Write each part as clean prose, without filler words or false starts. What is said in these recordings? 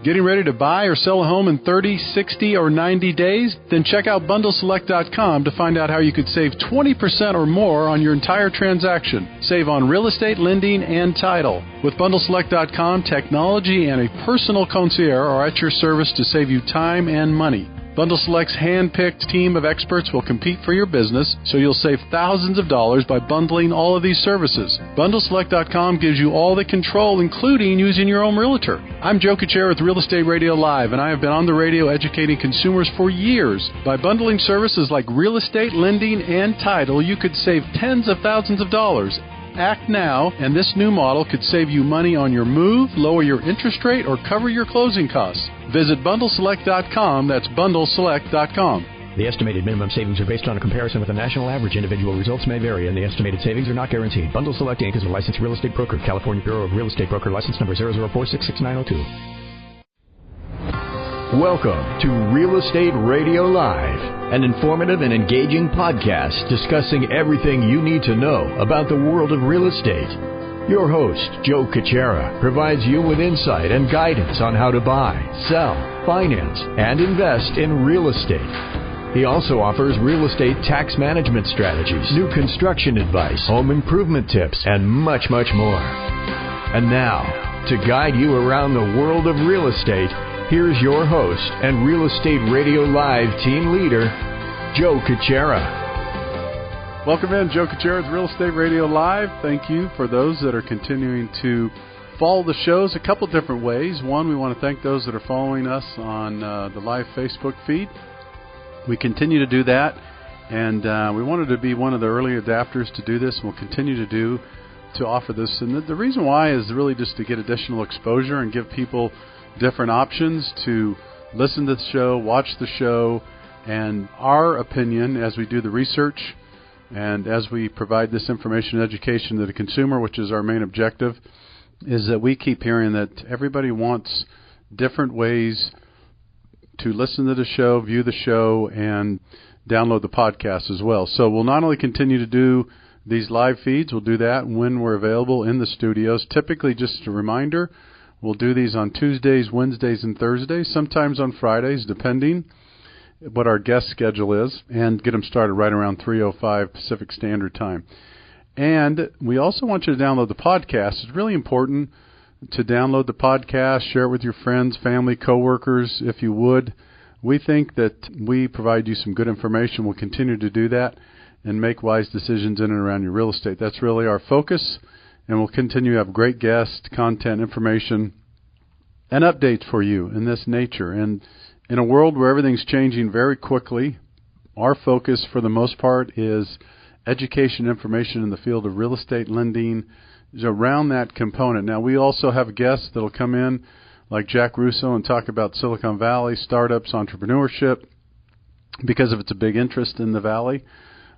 Getting ready to buy or sell a home in 30, 60, or 90 days? Then check out bundleselect.com to find out how you could save 20% or more on your entire transaction. Save on real estate, lending, and title. With bundleselect.com, technology and a personal concierge are at your service to save you time and money. Bundle Select's hand-picked team of experts will compete for your business, so you'll save thousands of dollars by bundling all of these services. BundleSelect.com gives you all the control, including using your own realtor. I'm Joe Kuchera with Real Estate Radio Live, and I have been on the radio educating consumers for years. By bundling services like real estate, lending, and title, you could save tens of thousands of dollars. Act now, and this new model could save you money on your move, lower your interest rate, or cover your closing costs. Visit bundleselect.com. That's bundleselect.com. The estimated minimum savings are based on a comparison with the national average. Individual results may vary, and the estimated savings are not guaranteed. Bundle Select Inc. is a licensed real estate broker. California Bureau of Real Estate Broker license number 004666902. Welcome to Real Estate Radio Live, an informative and engaging podcast discussing everything you need to know about the world of real estate. Your host, Joe Kuchera, provides you with insight and guidance on how to buy, sell, finance, and invest in real estate. He also offers real estate tax management strategies, new construction advice, home improvement tips, and much, much more. And now, to guide you around the world of real estate, here's your host and Real Estate Radio Live team leader, Joe Kuchera. Welcome in, Joe Kuchera with Real Estate Radio Live. Thank you for those that are continuing to follow the shows a couple different ways. One, we want to thank those that are following us on the live Facebook feed. We continue to do that, and we wanted to be one of the early adapters to do this, and we'll continue to offer this. And the reason why is really just to get additional exposure and give people different options to listen to the show, watch the show, and our opinion as we do the research and as we provide this information and education to the consumer, which is our main objective, is that we keep hearing that everybody wants different ways to listen to the show, view the show, and download the podcast as well. So we'll not only continue to do these live feeds, we'll do that when we're available in the studios. Typically, just a reminder, we'll do these on Tuesdays, Wednesdays, and Thursdays, sometimes on Fridays, depending what our guest schedule is, and get them started right around 3:05 Pacific Standard Time. And we also want you to download the podcast. It's really important to download the podcast, share it with your friends, family, coworkers, if you would. We think that we provide you some good information. We'll continue to do that and make wise decisions in and around your real estate. That's really our focus. And we'll continue to have great guests, content, information, and updates for you in this nature. And in a world where everything's changing very quickly, our focus for the most part is education, information in the field of real estate lending is around that component. Now, we also have guests that will come in, like Jack Russo, and talk about Silicon Valley, startups, entrepreneurship, because of its a big interest in the Valley.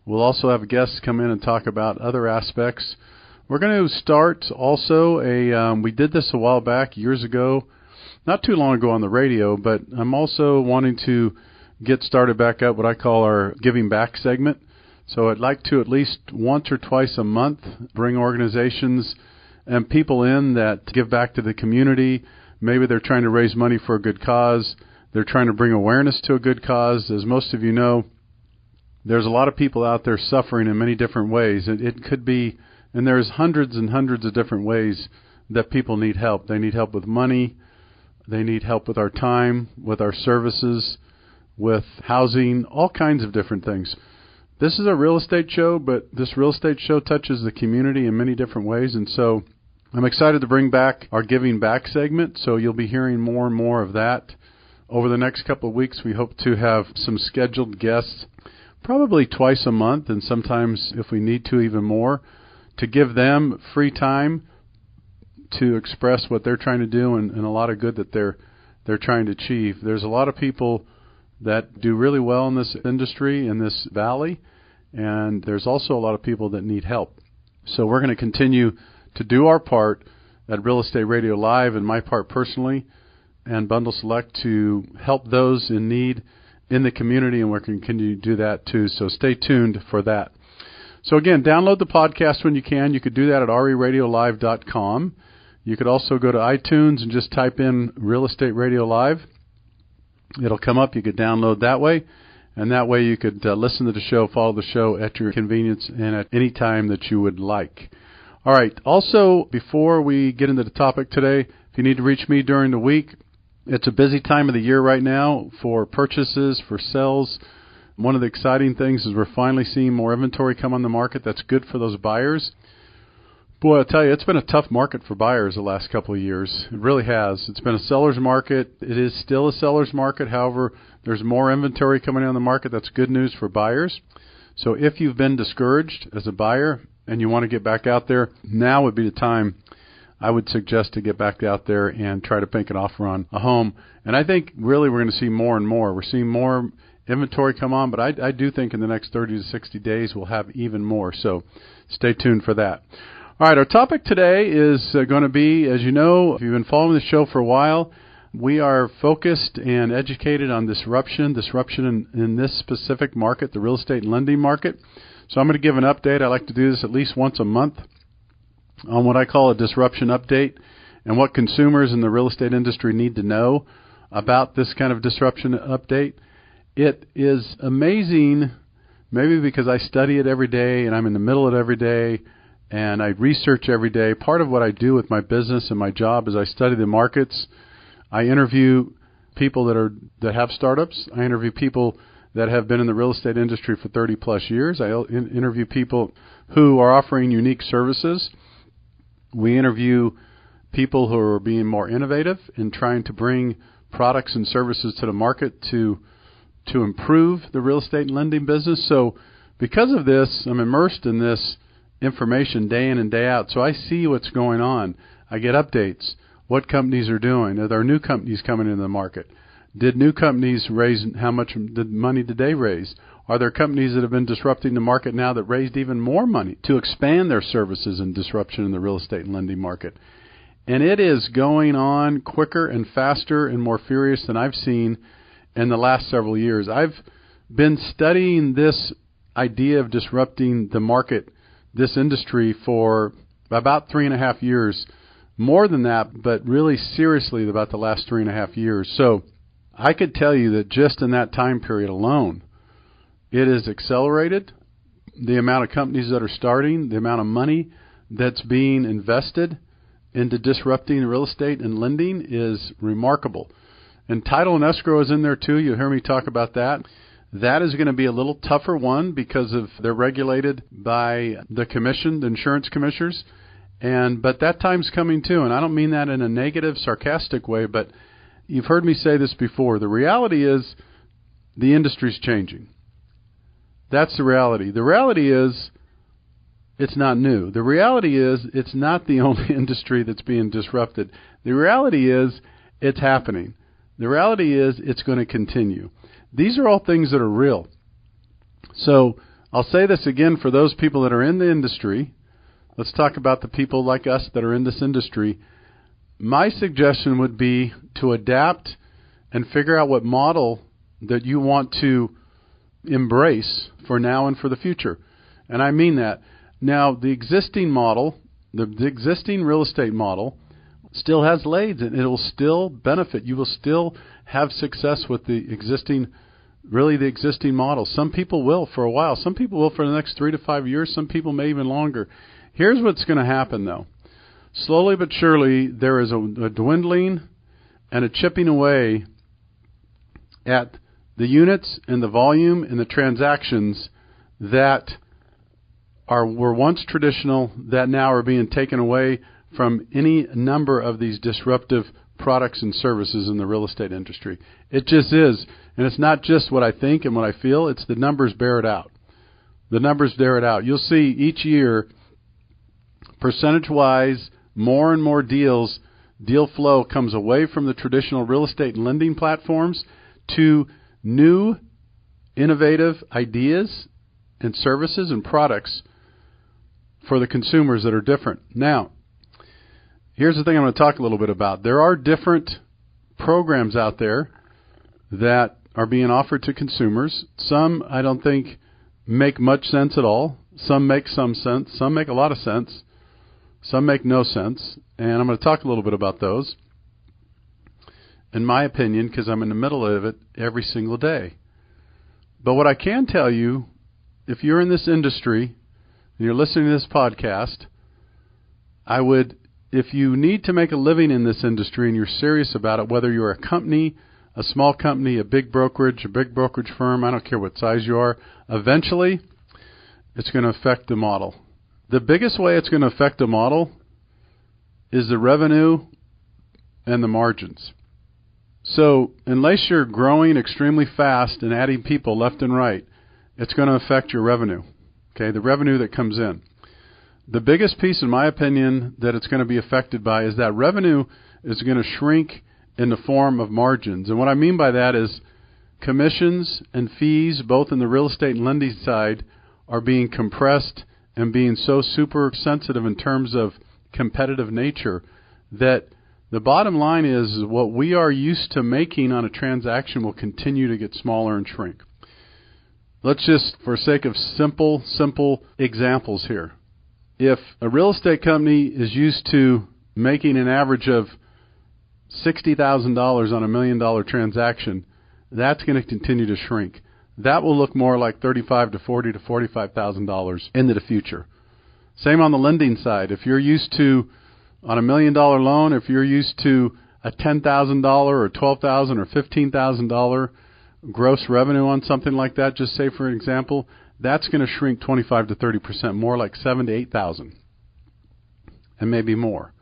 We'll also have guests come in and talk about other aspects. We're going to start also we did this a while back, years ago, not too long ago on the radio, but I'm also wanting to get started back up what I call our Giving Back segment. So I'd like to at least once or twice a month bring organizations and people in that give back to the community. Maybe they're trying to raise money for a good cause. They're trying to bring awareness to a good cause. As most of you know, there's a lot of people out there suffering in many different ways. It could be, and there's hundreds and hundreds of different ways that people need help. They need help with money. They need help with our time, with our services, with housing, all kinds of different things. This is a real estate show, but this real estate show touches the community in many different ways. And so I'm excited to bring back our Giving Back segment. So you'll be hearing more and more of that. Over the next couple of weeks, we hope to have some scheduled guests, probably twice a month, and sometimes, if we need to, even more, to give them free time to express what they're trying to do and a lot of good that they're trying to achieve. There's a lot of people that do really well in this industry, in this valley, and there's also a lot of people that need help. So we're going to continue to do our part at Real Estate Radio Live, and my part personally, and Bundle Select, to help those in need in the community, and we're going to continue to do that too. So stay tuned for that. So again, download the podcast when you can. You could do that at reradiolive.com. You could also go to iTunes and just type in Real Estate Radio Live. It'll come up. You could download that way. And that way you could listen to the show, follow the show at your convenience and at any time that you would like. All right. Also, before we get into the topic today, if you need to reach me during the week, it's a busy time of the year right now for purchases, for sales. One of the exciting things is we're finally seeing more inventory come on the market. That's good for those buyers. Boy, I'll tell you, it's been a tough market for buyers the last couple of years. It really has. It's been a seller's market. It is still a seller's market. However, there's more inventory coming on the market. That's good news for buyers. So if you've been discouraged as a buyer and you want to get back out there, now would be the time I would suggest to get back out there and try to make an offer on a home. And I think really we're going to see more and more. We're seeing more inventory come on, but I do think in the next 30 to 60 days we'll have even more. So stay tuned for that. All right, our topic today is going to be, as you know, if you've been following the show for a while, we are focused and educated on disruption in this specific market, the real estate and lending market. So I'm going to give an update. I like to do this at least once a month on what I call a disruption update and what consumers in the real estate industry need to know about this kind of disruption update. It is amazing, maybe because I study it every day and I'm in the middle of it every day, and I research every day. Part of what I do with my business and my job is I study the markets. I interview people that have startups. I interview people that have been in the real estate industry for 30 plus years. I interview people who are offering unique services. We interview people who are being more innovative in trying to bring products and services to the market to improve the real estate and lending business. So because of this, I'm immersed in this information day in and day out. So I see what's going on. I get updates. What companies are doing? Are there new companies coming into the market? Did new companies raise? How much money did they raise? Are there companies that have been disrupting the market now that raised even more money to expand their services and disruption in the real estate and lending market? And it is going on quicker and faster and more furious than I've seen in the last several years. I've been studying this idea of disrupting the market, this industry, for about 3.5 years, more than that, but really seriously about the last 3.5 years. So I could tell you that just in that time period alone, it has accelerated. The amount of companies that are starting, the amount of money that's being invested into disrupting real estate and lending is remarkable. And title and escrow is in there too. You'll hear me talk about that. That is going to be a little tougher one because they're regulated by the commission, the insurance commissioners. But that time's coming too. And I don't mean that in a negative, sarcastic way, but you've heard me say this before. The reality is the industry's changing. That's the reality. The reality is it's not new. The reality is it's not the only industry that's being disrupted. The reality is it's happening. The reality is it's going to continue. These are all things that are real. So I'll say this again for those people that are in the industry. Let's talk about the people like us that are in this industry. My suggestion would be to adapt and figure out what model that you want to embrace for now and for the future. And I mean that. Now, the existing model, the existing real estate model, still has legs, and it will still benefit. You will still have success with the existing model. Some people will for a while. Some people will for the next 3 to 5 years. Some people may even longer. Here's what's going to happen, though. Slowly but surely, there is a dwindling and a chipping away at the units and the volume and the transactions that were once traditional that now are being taken away from any number of these disruptive products and services in the real estate industry. It just is. And it's not just what I think and what I feel. It's the numbers bear it out. The numbers bear it out. You'll see each year, percentage-wise, more and more deal flow comes away from the traditional real estate and lending platforms to new, innovative ideas and services and products for the consumers that are different. Now, here's the thing I'm going to talk a little bit about. There are different programs out there that are being offered to consumers. Some I don't think make much sense at all. Some make some sense. Some make a lot of sense. Some make no sense, and I'm going to talk a little bit about those, in my opinion, because I'm in the middle of it every single day. But what I can tell you, if you're in this industry and you're listening to this podcast, if you need to make a living in this industry and you're serious about it, whether you're a company, a small company, a big brokerage firm, I don't care what size you are, eventually it's going to affect the model. The biggest way it's going to affect the model is the revenue and the margins. So unless you're growing extremely fast and adding people left and right, it's going to affect your revenue, okay, the revenue that comes in. The biggest piece, in my opinion, that it's going to be affected by is that revenue is going to shrink in the form of margins. And what I mean by that is commissions and fees, both in the real estate and lending side, are being compressed and being so super sensitive in terms of competitive nature that the bottom line is what we are used to making on a transaction will continue to get smaller and shrink. Let's just, for sake of simple examples here. If a real estate company is used to making an average of $60,000 on $1 million transaction, that's going to continue to shrink. That will look more like $35,000 to $40,000 to $45,000 into the future. Same on the lending side. If you're used to, on $1 million loan, if you're used to a $10,000 or $12,000 or $15,000 gross revenue on something like that, just say for an example, that's going to shrink 25 to 30%, more like $7,000 to $8,000, and maybe more.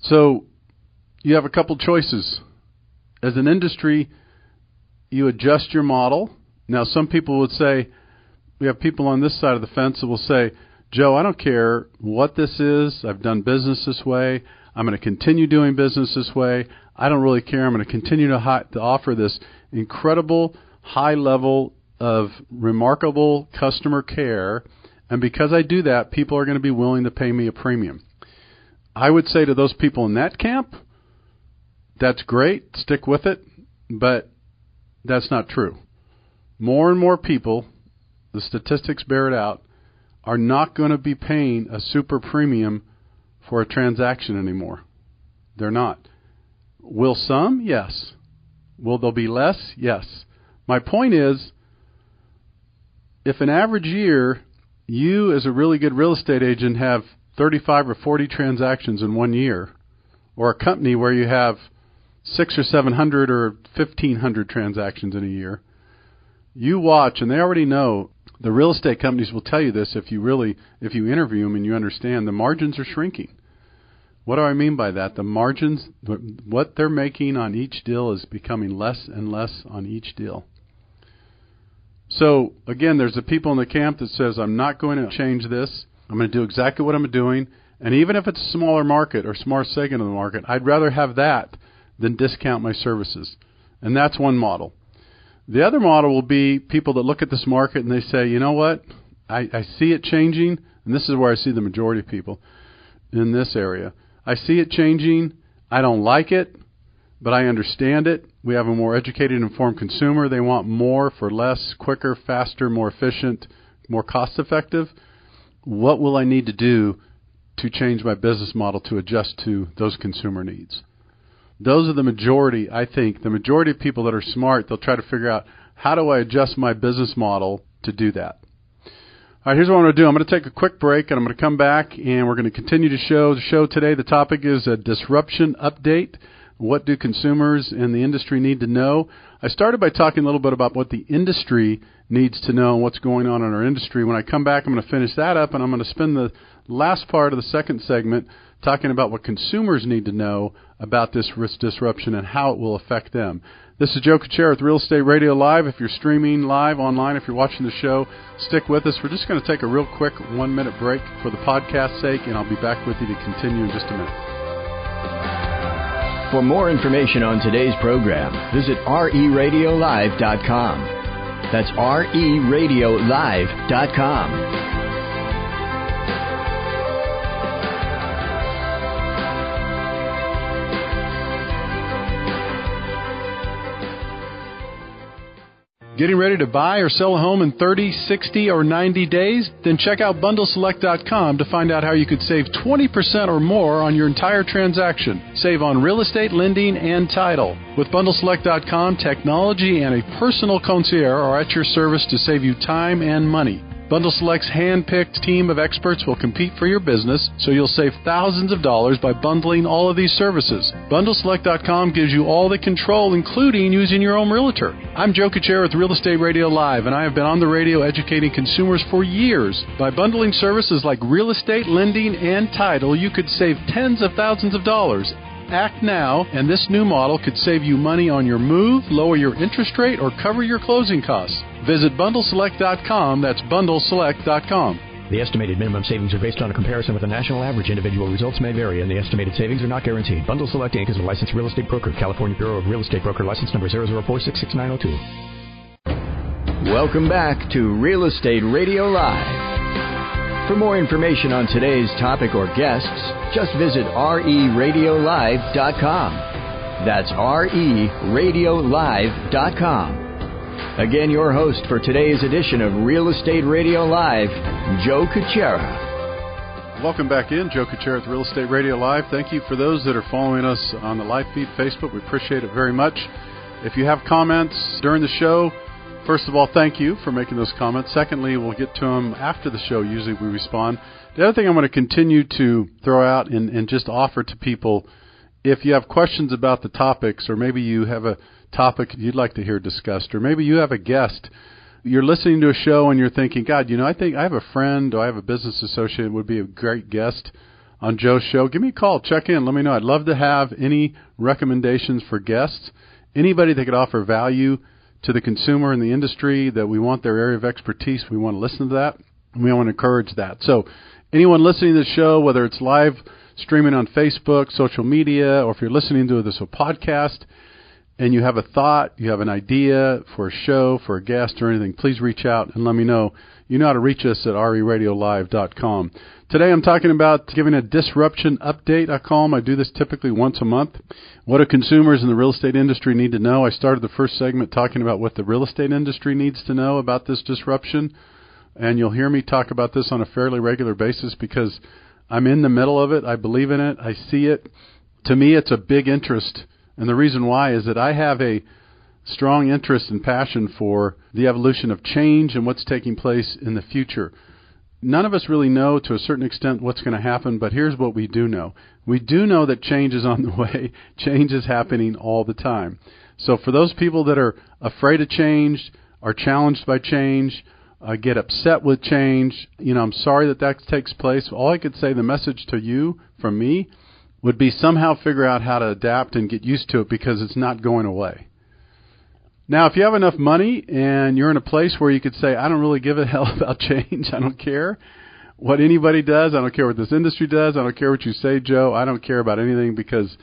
So you have a couple choices. As an industry, you adjust your model. Now, some people would say, we have people on this side of the fence that will say, Joe, I don't care what this is. I've done business this way. I'm going to continue doing business this way. I don't really care. I'm going to continue to offer this incredible high level of remarkable customer care. And because I do that, people are going to be willing to pay me a premium. I would say to those people in that camp, that's great. Stick with it. But that's not true. More and more people, the statistics bear it out, are not going to be paying a super premium for a transaction anymore. They're not. Will some? Yes. Will there be less? Yes. My point is, if an average year, you as a really good real estate agent have 35 or 40 transactions in 1 year, or a company where you have 600 or 700 or 1,500 transactions in a year, you watch, and they already know, the real estate companies will tell you this if you interview them and you understand, the margins are shrinking. What do I mean by that? The margins, what they're making on each deal is becoming less and less on each deal. So, again, there's the people in the camp that says, I'm not going to change this. I'm going to do exactly what I'm doing. And even if it's a smaller market or smaller segment of the market, I'd rather have that than discount my services. And that's one model. The other model will be people that look at this market and they say, you know what, I see it changing, and this is where I see the majority of people in this area. I see it changing. I don't like it, but I understand it. We have a more educated, informed consumer. They want more for less, quicker, faster, more efficient, more cost-effective. What will I need to do to change my business model to adjust to those consumer needs? Those are the majority, I think. The majority of people that are smart, they'll try to figure out, how do I adjust my business model to do that? All right, here's what I'm going to do. I'm going to take a quick break, and I'm going to come back, and we're going to continue the show today. The topic is a disruption update. What do consumers in the industry need to know? I started by talking a little bit about what the industry needs to know and what's going on in our industry. When I come back, I'm going to finish that up, and I'm going to spend the last part of the second segment talking about what consumers need to know about this risk disruption and how it will affect them. This is Joe Kuchera with Real Estate Radio Live. If you're streaming live online, if you're watching the show, stick with us. We're just going to take a real quick 1-minute break for the podcast's sake, and I'll be back with you to continue in just a minute. For more information on today's program, visit RERadiolive.com. That's RERadiolive.com. Getting ready to buy or sell a home in 30, 60, or 90 days? Then check out bundleselect.com to find out how you could save 20% or more on your entire transaction. Save on real estate, lending, and title. With bundleselect.com, technology and a personal concierge are at your service to save you time and money. Bundle Select's hand-picked team of experts will compete for your business, so you'll save thousands of dollars by bundling all of these services. BundleSelect.com gives you all the control, including using your own realtor. I'm Joe Kuchera with Real Estate Radio Live, and I have been on the radio educating consumers for years. By bundling services like real estate, lending, and title, you could save tens of thousands of dollars. Act now, and this new model could save you money on your move, lower your interest rate, or cover your closing costs. Visit bundleselect.com. That's bundleselect.com. The estimated minimum savings are based on a comparison with a national average. Individual results may vary, and the estimated savings are not guaranteed. Bundle Select Inc. is a licensed real estate broker. California Bureau of Real Estate Broker license number 004-66902. Welcome back to Real Estate Radio Live. For more information on today's topic or guests, just visit RERadiolive.com. That's RERadiolive.com. Again, your host for today's edition of Real Estate Radio Live, Joe Kuchera. Welcome back in. Joe Kuchera with Real Estate Radio Live. Thank you for those that are following us on the live feed, Facebook. We appreciate it very much. If you have comments during the show, first of all, thank you for making those comments. Secondly, we'll get to them after the show. Usually we respond. The other thing I'm going to continue to throw out and just offer to people, if you have questions about the topics, or maybe you have a topic you'd like to hear discussed, or maybe you have a guest, you're listening to a show and you're thinking, God, I think I have a friend or I have a business associate who would be a great guest on Joe's show. Give me a call. Check in. Let me know. I'd love to have any recommendations for guests, anybody that could offer value to the consumer in the industry, that we want their area of expertise. We want to listen to that, and we want to encourage that. So anyone listening to the show, whether it's live streaming on Facebook, social media, or if you're listening to this podcast, and you have a thought, you have an idea for a show, for a guest, or anything, please reach out and let me know. You know how to reach us at RERadiolive.com. Today I'm talking about giving a disruption update, I call them. I do this typically once a month. What do consumers in the real estate industry need to know? I started the first segment talking about what the real estate industry needs to know about this disruption, and you'll hear me talk about this on a fairly regular basis because I'm in the middle of it. I believe in it. I see it. To me, it's a big interest. And the reason why is that I have a strong interest and passion for the evolution of change and what's taking place in the future. None of us really know to a certain extent what's going to happen, but here's what we do know. We do know that change is on the way. Change is happening all the time. So for those people that are afraid of change, are challenged by change, get upset with change, I'm sorry that takes place. All I could say, the message to you from me, would be somehow figure out how to adapt and get used to it because it's not going away. Now, if you have enough money and you're in a place where you could say, I don't really give a hell about change. I don't care what anybody does. I don't care what this industry does. I don't care what you say, Joe. I don't care about anything because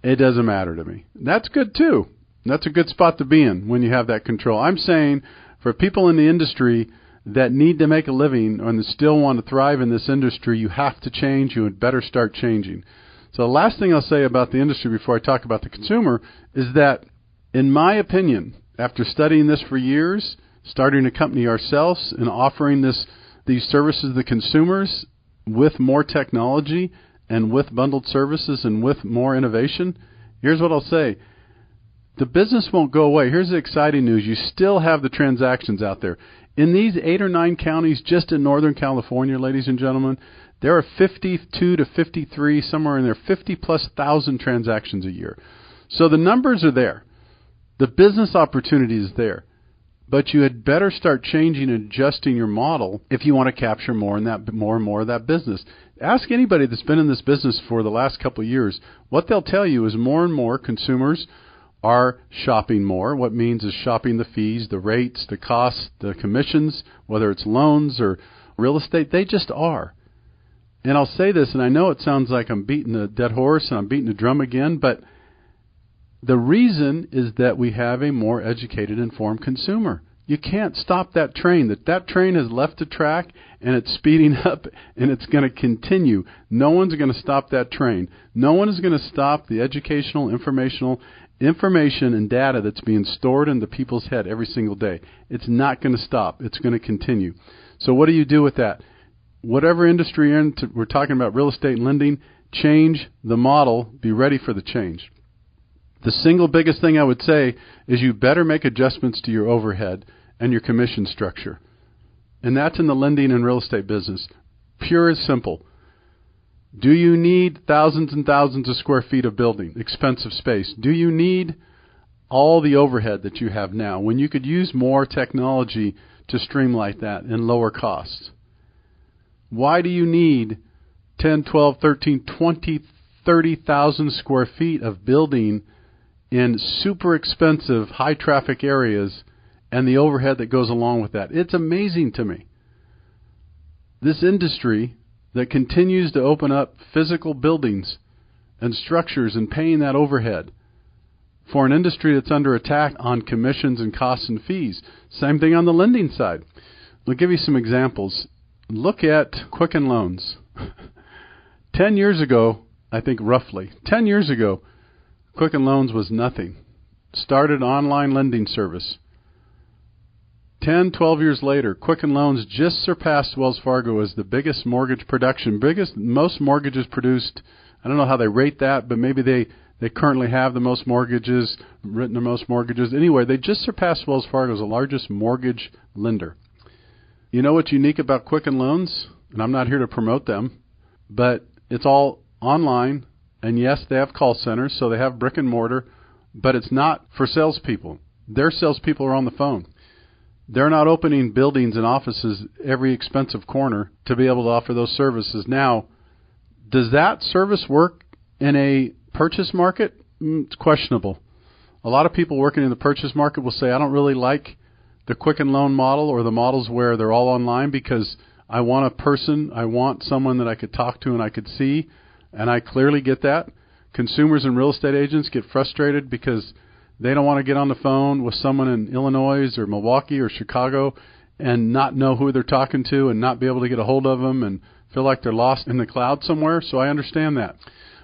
it doesn't matter to me. That's good, too. That's a good spot to be in when you have that control. I'm saying for people in the industry that need to make a living and still want to thrive in this industry, you have to change. You had better start changing. So the last thing I'll say about the industry before I talk about the consumer is that, in my opinion, after studying this for years, starting a company ourselves and offering these services to the consumers with more technology and with bundled services and with more innovation, here's what I'll say. The business won't go away. Here's the exciting news. You still have the transactions out there. In these 8 or 9 counties just in Northern California, ladies and gentlemen, there are 52 to 53, somewhere in there, 50-plus thousand transactions a year. So the numbers are there. The business opportunity is there. But you had better start changing and adjusting your model if you want to capture more and more of that business. Ask anybody that's been in this business for the last couple of years. What they'll tell you is more and more consumers are shopping more. What means is shopping the fees, the rates, the costs, the commissions, whether it's loans or real estate. They just are. And I'll say this, and I know it sounds like I'm beating a dead horse and I'm beating the drum again, but the reason is that we have a more educated, informed consumer. You can't stop that train. That train has left the track, and it's speeding up, and it's going to continue. No one's going to stop that train. No one is going to stop the educational, information and data that's being stored into people's head every single day. It's not going to stop. It's going to continue. So what do you do with that? Whatever industry you're in, we're talking about real estate and lending, change the model. Be ready for the change. The single biggest thing I would say is you better make adjustments to your overhead and your commission structure. And that's in the lending and real estate business. Pure as simple. Do you need thousands and thousands of square feet of building, expensive space? Do you need all the overhead that you have now when you could use more technology to streamline that and lower costs? Why do you need 10, 12, 13, 20, 30,000 square feet of building in super expensive, high traffic areas and the overhead that goes along with that? It's amazing to me. This industry that continues to open up physical buildings and structures and paying that overhead for an industry that's under attack on commissions and costs and fees. Same thing on the lending side. I'll give you some examples. Look at Quicken Loans. 10 years ago, I think roughly, 10 years ago, Quicken Loans was nothing. Started online lending service. 10, 12 years later, Quicken Loans just surpassed Wells Fargo as the biggest mortgage production. Most mortgages produced, I don't know how they rate that, but maybe they currently have the most mortgages, written the most mortgages. Anyway, they just surpassed Wells Fargo as the largest mortgage lender. You know what's unique about Quicken Loans? And I'm not here to promote them, but it's all online. And yes, they have call centers, so they have brick and mortar, but it's not for salespeople. Their salespeople are on the phone. They're not opening buildings and offices every expensive corner to be able to offer those services. Now, does that service work in a purchase market? It's questionable. A lot of people working in the purchase market will say, I don't really like the Quicken Loan model or the models where they're all online because I want a person, I want someone that I could talk to and I could see, and I clearly get that. Consumers and real estate agents get frustrated because they don't want to get on the phone with someone in Illinois or Milwaukee or Chicago and not know who they're talking to and not be able to get a hold of them and feel like they're lost in the cloud somewhere, so I understand that.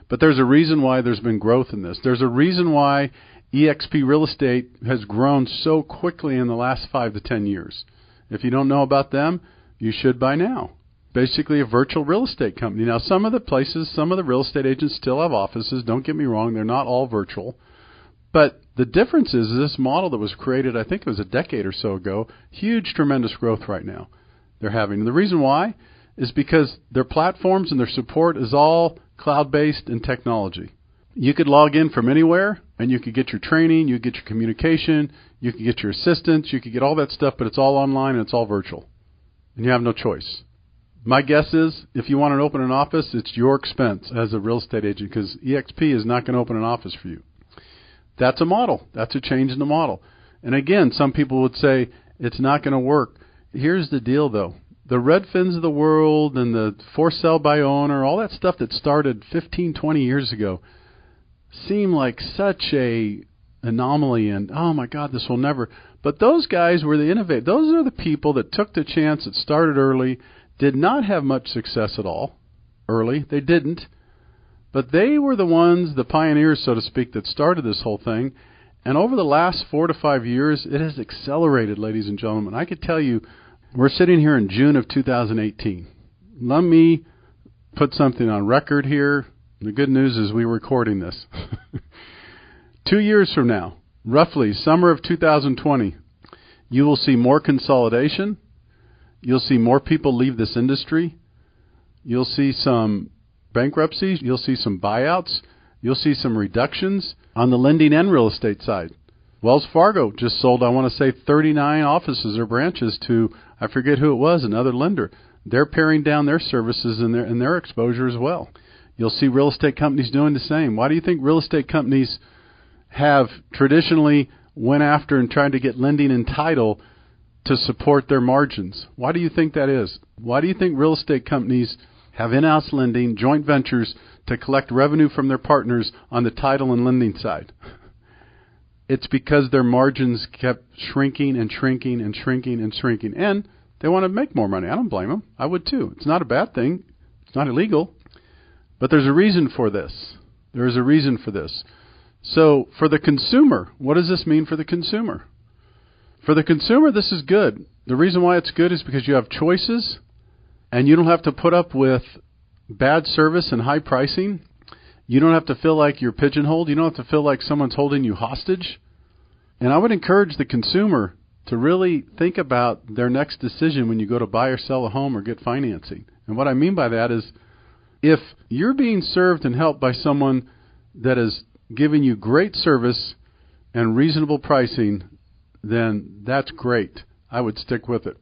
But there's a reason why there's been growth in this. There's a reason why eXp Real Estate has grown so quickly in the last 5 to 10 years. If you don't know about them, you should by now. Basically a virtual real estate company. Now, some of the places, some of the real estate agents still have offices. Don't get me wrong, they're not all virtual. But the difference is this model that was created, I think it was a decade or so ago, huge, tremendous growth right now they're having. And the reason why is because their platforms and their support is all cloud-based and technology. You could log in from anywhere, and you could get your training, you could get your communication, you could get your assistance, you could get all that stuff, but it's all online and it's all virtual. And you have no choice. My guess is if you want to open an office, it's your expense as a real estate agent because eXp is not going to open an office for you. That's a model. That's a change in the model. And again, some people would say it's not going to work. Here's the deal, though. The Redfins of the world and the for sale by owner, all that stuff that started 15, 20 years ago seem like such a anomaly and, oh, my God, this will never. But those guys were the innovators. Those are the people that took the chance, that started early, did not have much success at all early. They didn't. But they were the ones, the pioneers, so to speak, that started this whole thing. And over the last 4 to 5 years, it has accelerated, ladies and gentlemen. I could tell you, we're sitting here in June of 2018. Let me put something on record here. The good news is we're recording this. 2 years from now, roughly summer of 2020, you will see more consolidation. You'll see more people leave this industry. You'll see some bankruptcies. You'll see some buyouts. You'll see some reductions on the lending and real estate side. Wells Fargo just sold, I want to say, 39 offices or branches to, I forget who it was, another lender. They're paring down their services and their exposure as well. You'll see real estate companies doing the same. Why do you think real estate companies have traditionally went after and tried to get lending and title to support their margins? Why do you think that is? Why do you think real estate companies have in-house lending, joint ventures to collect revenue from their partners on the title and lending side? It's because their margins kept shrinking and shrinking and shrinking and shrinking. And they want to make more money. I don't blame them. I would too. It's not a bad thing. It's not illegal. But there's a reason for this. There is a reason for this. So for the consumer, what does this mean for the consumer? For the consumer, this is good. The reason why it's good is because you have choices and you don't have to put up with bad service and high pricing. You don't have to feel like you're pigeonholed. You don't have to feel like someone's holding you hostage. And I would encourage the consumer to really think about their next decision when you go to buy or sell a home or get financing. And what I mean by that is if you're being served and helped by someone that is giving you great service and reasonable pricing, then that's great. I would stick with it.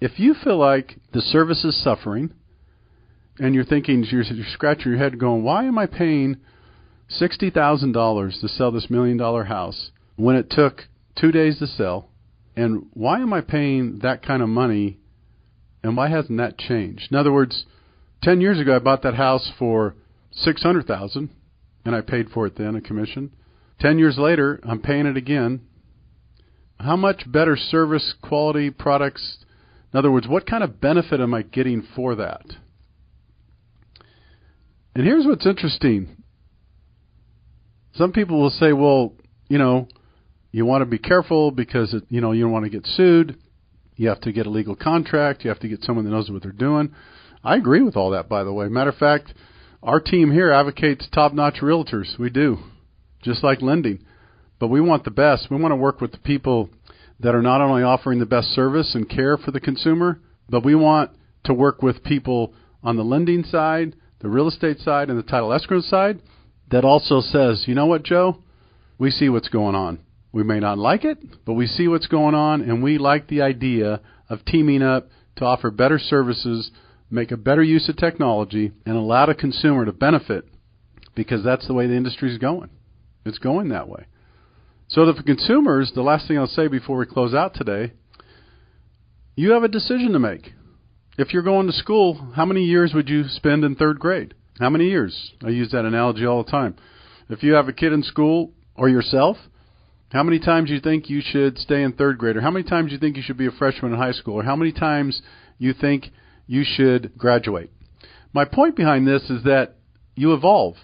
If you feel like the service is suffering and you're thinking, you're scratching your head going, why am I paying $60,000 to sell this $1 million house when it took 2 days to sell? And why am I paying that kind of money, and why hasn't that changed? In other words, 10 years ago I bought that house for $600,000, and I paid for it then, a commission. 10 years later, I'm paying it again. How much better service, quality, products? In other words, what kind of benefit am I getting for that? And here's what's interesting. Some people will say, well, you want to be careful because, you don't want to get sued. You have to get a legal contract. You have to get someone that knows what they're doing. I agree with all that, by the way. Matter of fact, our team here advocates top-notch realtors. We do, just like lending. But we want the best. We want to work with the people that are not only offering the best service and care for the consumer, but we want to work with people on the lending side, the real estate side, and the title escrow side that also says, you know what, Joe? We see what's going on. We may not like it, but we see what's going on, and we like the idea of teaming up to offer better services, make a better use of technology, and allow the consumer to benefit because that's the way the industry is going. It's going that way. So for consumers, the last thing I'll say before we close out today, you have a decision to make. If you're going to school, how many years would you spend in third grade? How many years? I use that analogy all the time. If you have a kid in school or yourself, how many times do you think you should stay in third grade? Or how many times do you think you should be a freshman in high school? Or how many times you think you should graduate? My point behind this is that you evolve.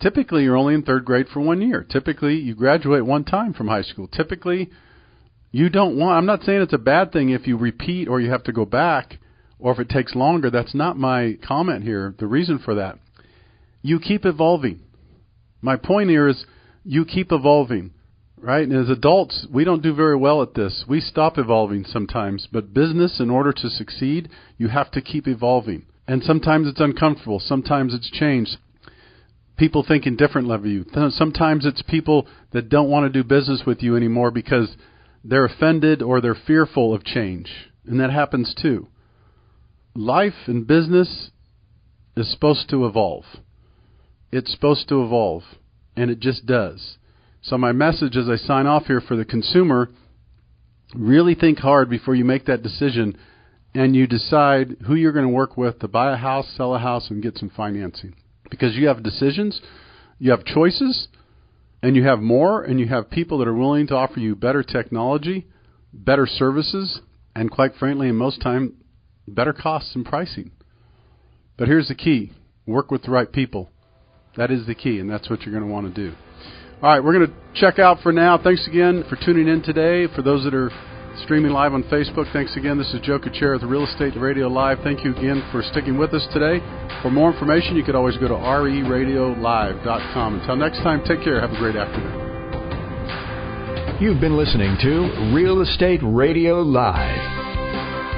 Typically, you're only in third grade for 1 year. Typically, you graduate one time from high school. Typically, you don't want, I'm not saying it's a bad thing if you repeat or you have to go back or if it takes longer. That's not my comment here. The reason for that, you keep evolving. My point here is you keep evolving. Right? And as adults, we don't do very well at this. We stop evolving sometimes. But business, in order to succeed, you have to keep evolving. And sometimes it's uncomfortable. Sometimes it's changed. People thinking differently of you. Sometimes it's people that don't want to do business with you anymore because they're offended or they're fearful of change. And that happens too. Life and business is supposed to evolve. It's supposed to evolve. And it just does. So my message as I sign off here for the consumer, really think hard before you make that decision and you decide who you're going to work with to buy a house, sell a house, and get some financing. Because you have decisions, you have choices, and you have more, and you have people that are willing to offer you better technology, better services, and quite frankly, and most time, better costs and pricing. But here's the key. Work with the right people. That is the key, and that's what you're going to want to do. All right, we're going to check out for now. Thanks again for tuning in today. For those that are streaming live on Facebook, thanks again. This is Joe Kuchera with Real Estate Radio Live. Thank you again for sticking with us today. For more information, you could always go to RERL-1519-Disruption. Until next time, take care. Have a great afternoon. You've been listening to Real Estate Radio Live.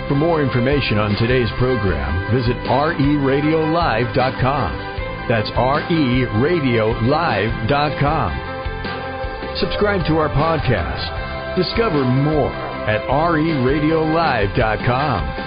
For more information on today's program, visit RERadiolive.com. That's RERadiolive.com. Subscribe to our podcast. Discover more at RERadiolive.com.